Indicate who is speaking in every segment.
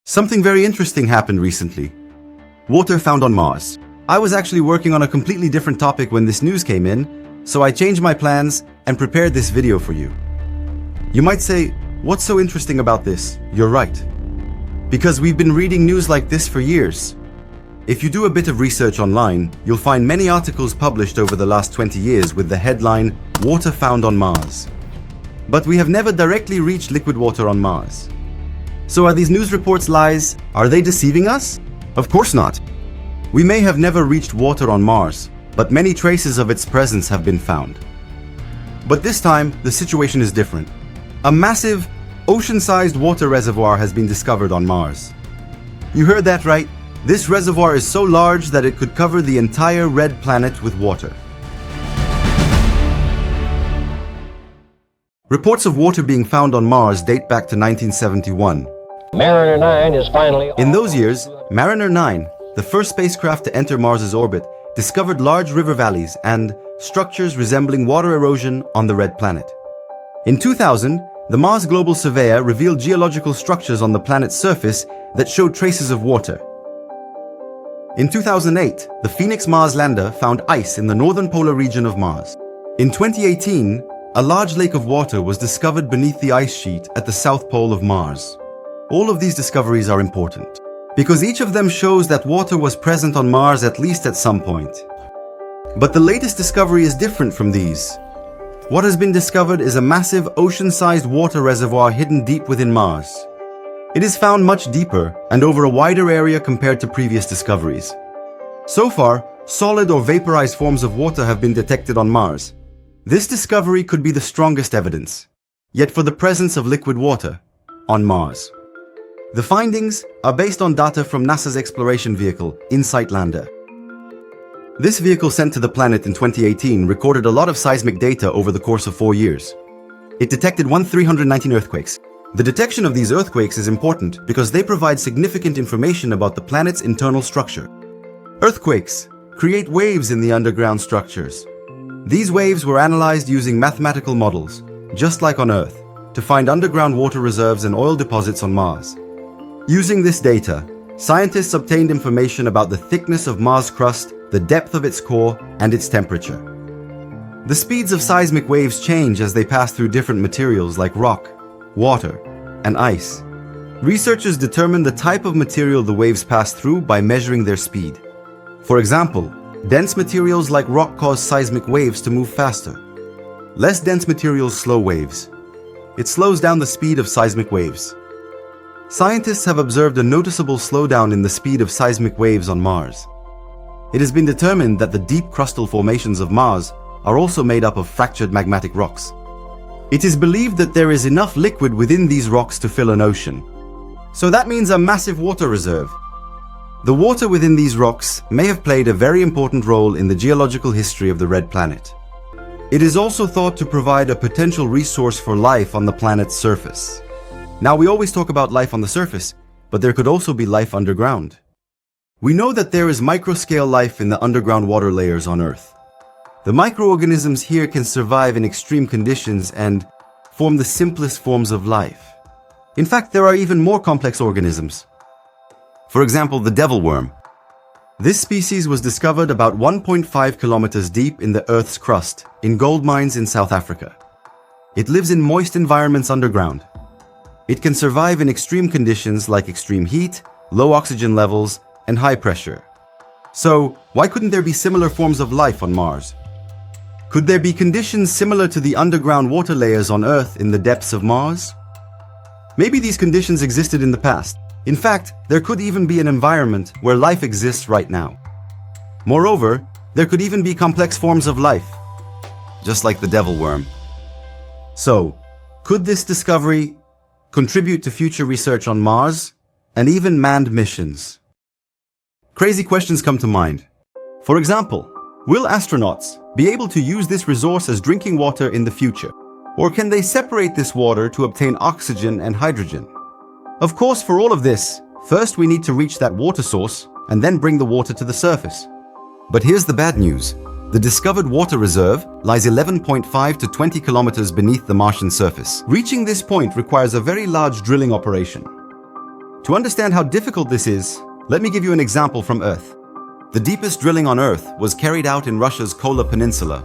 Speaker 1: Something very interesting happened recently. Water found on Mars. I was actually working on a completely different topic when this news came in, so I changed my plans and prepared this video for you. You might say, what's so interesting about this? You're right. Because we've been reading news like this for years. If you do a bit of research online, you'll find many articles published over the last 20 years with the headline, "Water found on Mars." But we have never directly reached liquid water on Mars. So are these news reports lies? Are they deceiving us? Of course not. We may have never reached water on Mars, but many traces of its presence have been found. But this time, the situation is different. A massive, ocean-sized water reservoir has been discovered on Mars. You heard that right. This reservoir is so large that it could cover the entire red planet with water. Reports of water being found on Mars date back to 1971.
Speaker 2: Mariner 9 is finally...
Speaker 1: In those years, Mariner 9, the first spacecraft to enter Mars's orbit, discovered large river valleys and structures resembling water erosion on the red planet. In 2000, the Mars Global Surveyor revealed geological structures on the planet's surface that showed traces of water. In 2008, the Phoenix Mars lander found ice in the northern polar region of Mars. In 2018, a large lake of water was discovered beneath the ice sheet at the south pole of Mars. All of these discoveries are important, because each of them shows that water was present on Mars at least at some point. But the latest discovery is different from these. What has been discovered is a massive ocean-sized water reservoir hidden deep within Mars. It is found much deeper and over a wider area compared to previous discoveries. So far, solid or vaporized forms of water have been detected on Mars. This discovery could be the strongest evidence, yet for the presence of liquid water on Mars. The findings are based on data from NASA's exploration vehicle, InSight Lander. This vehicle sent to the planet in 2018 recorded a lot of seismic data over the course of 4 years. It detected 319 earthquakes. The detection of these earthquakes is important because they provide significant information about the planet's internal structure. Earthquakes create waves in the underground structures. These waves were analyzed using mathematical models, just like on Earth, to find underground water reserves and oil deposits on Mars. Using this data, scientists obtained information about the thickness of Mars' crust, the depth of its core, and its temperature. The speeds of seismic waves change as they pass through different materials like rock, water, and ice. Researchers determine the type of material the waves pass through by measuring their speed. For example, dense materials like rock cause seismic waves to move faster. Less dense materials slow waves. It slows down the speed of seismic waves. Scientists have observed a noticeable slowdown in the speed of seismic waves on Mars. It has been determined that the deep crustal formations of Mars are also made up of fractured magmatic rocks. It is believed that there is enough liquid within these rocks to fill an ocean. So that means a massive water reserve. The water within these rocks may have played a very important role in the geological history of the red planet. It is also thought to provide a potential resource for life on the planet's surface. Now, we always talk about life on the surface, but there could also be life underground. We know that there is microscale life in the underground water layers on Earth. The microorganisms here can survive in extreme conditions and form the simplest forms of life. In fact, there are even more complex organisms. For example, the devil worm. This species was discovered about 1.5 kilometers deep in the Earth's crust, in gold mines in South Africa. It lives in moist environments underground. It can survive in extreme conditions like extreme heat, low oxygen levels, and high pressure. So, why couldn't there be similar forms of life on Mars? Could there be conditions similar to the underground water layers on Earth in the depths of Mars? Maybe these conditions existed in the past. In fact, there could even be an environment where life exists right now. Moreover, there could even be complex forms of life, just like the devil worm. So, could this discovery contribute to future research on Mars and even manned missions? Crazy questions come to mind. For example, will astronauts be able to use this resource as drinking water in the future? Or can they separate this water to obtain oxygen and hydrogen? Of course, for all of this, first we need to reach that water source and then bring the water to the surface. But here's the bad news. The discovered water reserve lies 11.5 to 20 kilometers beneath the Martian surface. Reaching this point requires a very large drilling operation. To understand how difficult this is, let me give you an example from Earth. The deepest drilling on Earth was carried out in Russia's Kola Peninsula.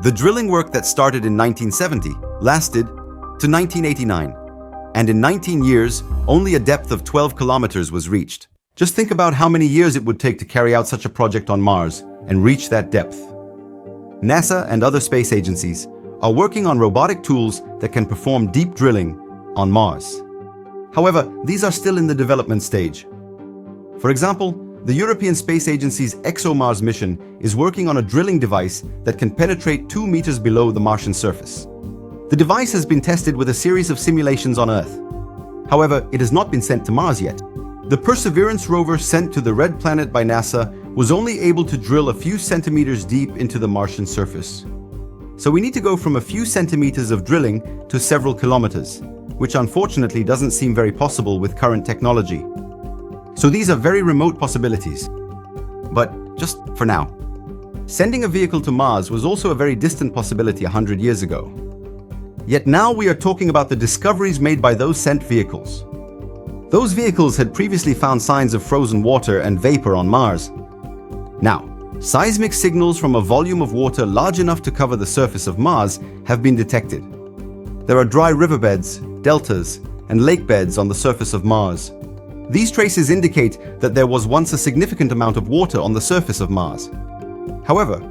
Speaker 1: The drilling work that started in 1970 lasted to 1989, and in 19 years, only a depth of 12 kilometers was reached. Just think about how many years it would take to carry out such a project on Mars and reach that depth. NASA and other space agencies are working on robotic tools that can perform deep drilling on Mars. However, these are still in the development stage. For example, the European Space Agency's ExoMars mission is working on a drilling device that can penetrate 2 meters below the Martian surface. The device has been tested with a series of simulations on Earth. However, it has not been sent to Mars yet. The Perseverance rover sent to the Red Planet by NASA was only able to drill a few centimeters deep into the Martian surface. So we need to go from a few centimeters of drilling to several kilometers, which unfortunately doesn't seem very possible with current technology. So these are very remote possibilities. But just for now. Sending a vehicle to Mars was also a very distant possibility 100 years ago. Yet now we are talking about the discoveries made by those sent vehicles. Those vehicles had previously found signs of frozen water and vapor on Mars. Now, seismic signals from a volume of water large enough to cover the surface of Mars have been detected. There are dry riverbeds, deltas, and lake beds on the surface of Mars. These traces indicate that there was once a significant amount of water on the surface of Mars. However,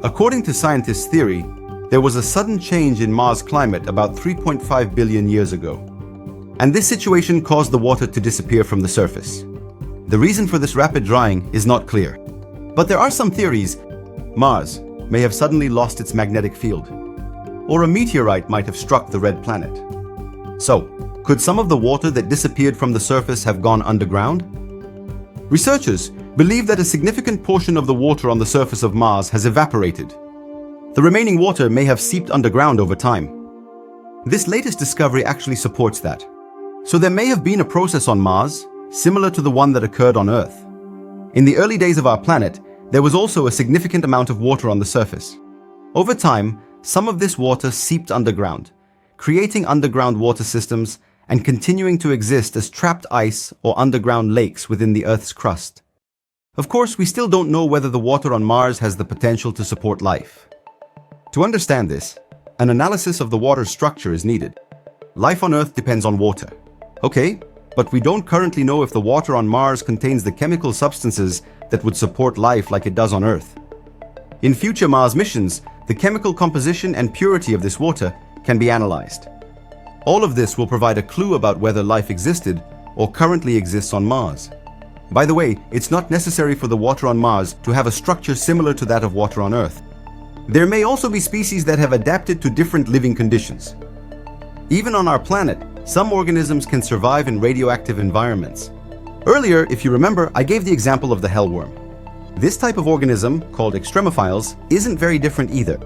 Speaker 1: according to scientists' theory, there was a sudden change in Mars' climate about 3.5 billion years ago. And this situation caused the water to disappear from the surface. The reason for this rapid drying is not clear. But there are some theories. Mars may have suddenly lost its magnetic field, or a meteorite might have struck the red planet. So, could some of the water that disappeared from the surface have gone underground? Researchers believe that a significant portion of the water on the surface of Mars has evaporated. The remaining water may have seeped underground over time. This latest discovery actually supports that. So there may have been a process on Mars similar to the one that occurred on Earth. In the early days of our planet, there was also a significant amount of water on the surface. Over time, some of this water seeped underground, creating underground water systems and continuing to exist as trapped ice or underground lakes within the Earth's crust. Of course, we still don't know whether the water on Mars has the potential to support life. To understand this, an analysis of the water's structure is needed. Life on Earth depends on water. Okay, but we don't currently know if the water on Mars contains the chemical substances that would support life like it does on Earth. In future Mars missions, the chemical composition and purity of this water can be analyzed. All of this will provide a clue about whether life existed or currently exists on Mars. By the way, it's not necessary for the water on Mars to have a structure similar to that of water on Earth. There may also be species that have adapted to different living conditions. Even on our planet, some organisms can survive in radioactive environments. Earlier, if you remember, I gave the example of the hellworm. This type of organism, called extremophiles, isn't very different either.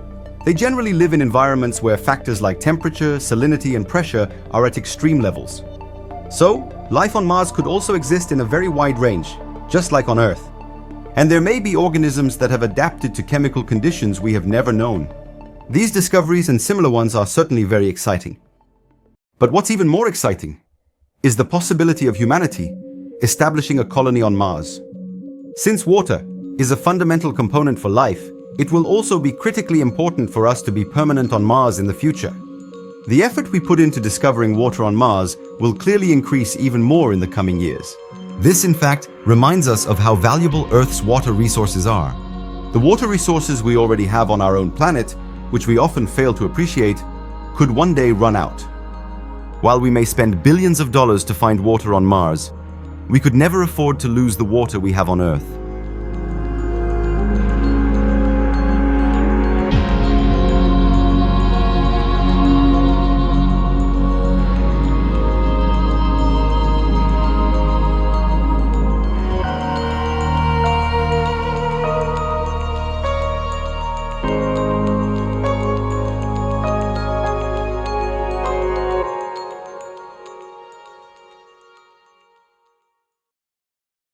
Speaker 1: They generally live in environments where factors like temperature, salinity, and pressure are at extreme levels. So, life on Mars could also exist in a very wide range, just like on Earth. And there may be organisms that have adapted to chemical conditions we have never known. These discoveries and similar ones are certainly very exciting. But what's even more exciting is the possibility of humanity establishing a colony on Mars. Since water is a fundamental component for life, it will also be critically important for us to be permanent on Mars in the future. The effort we put into discovering water on Mars will clearly increase even more in the coming years. This, in fact, reminds us of how valuable Earth's water resources are. The water resources we already have on our own planet, which we often fail to appreciate, could one day run out. While we may spend billions of dollars to find water on Mars, we could never afford to lose the water we have on Earth.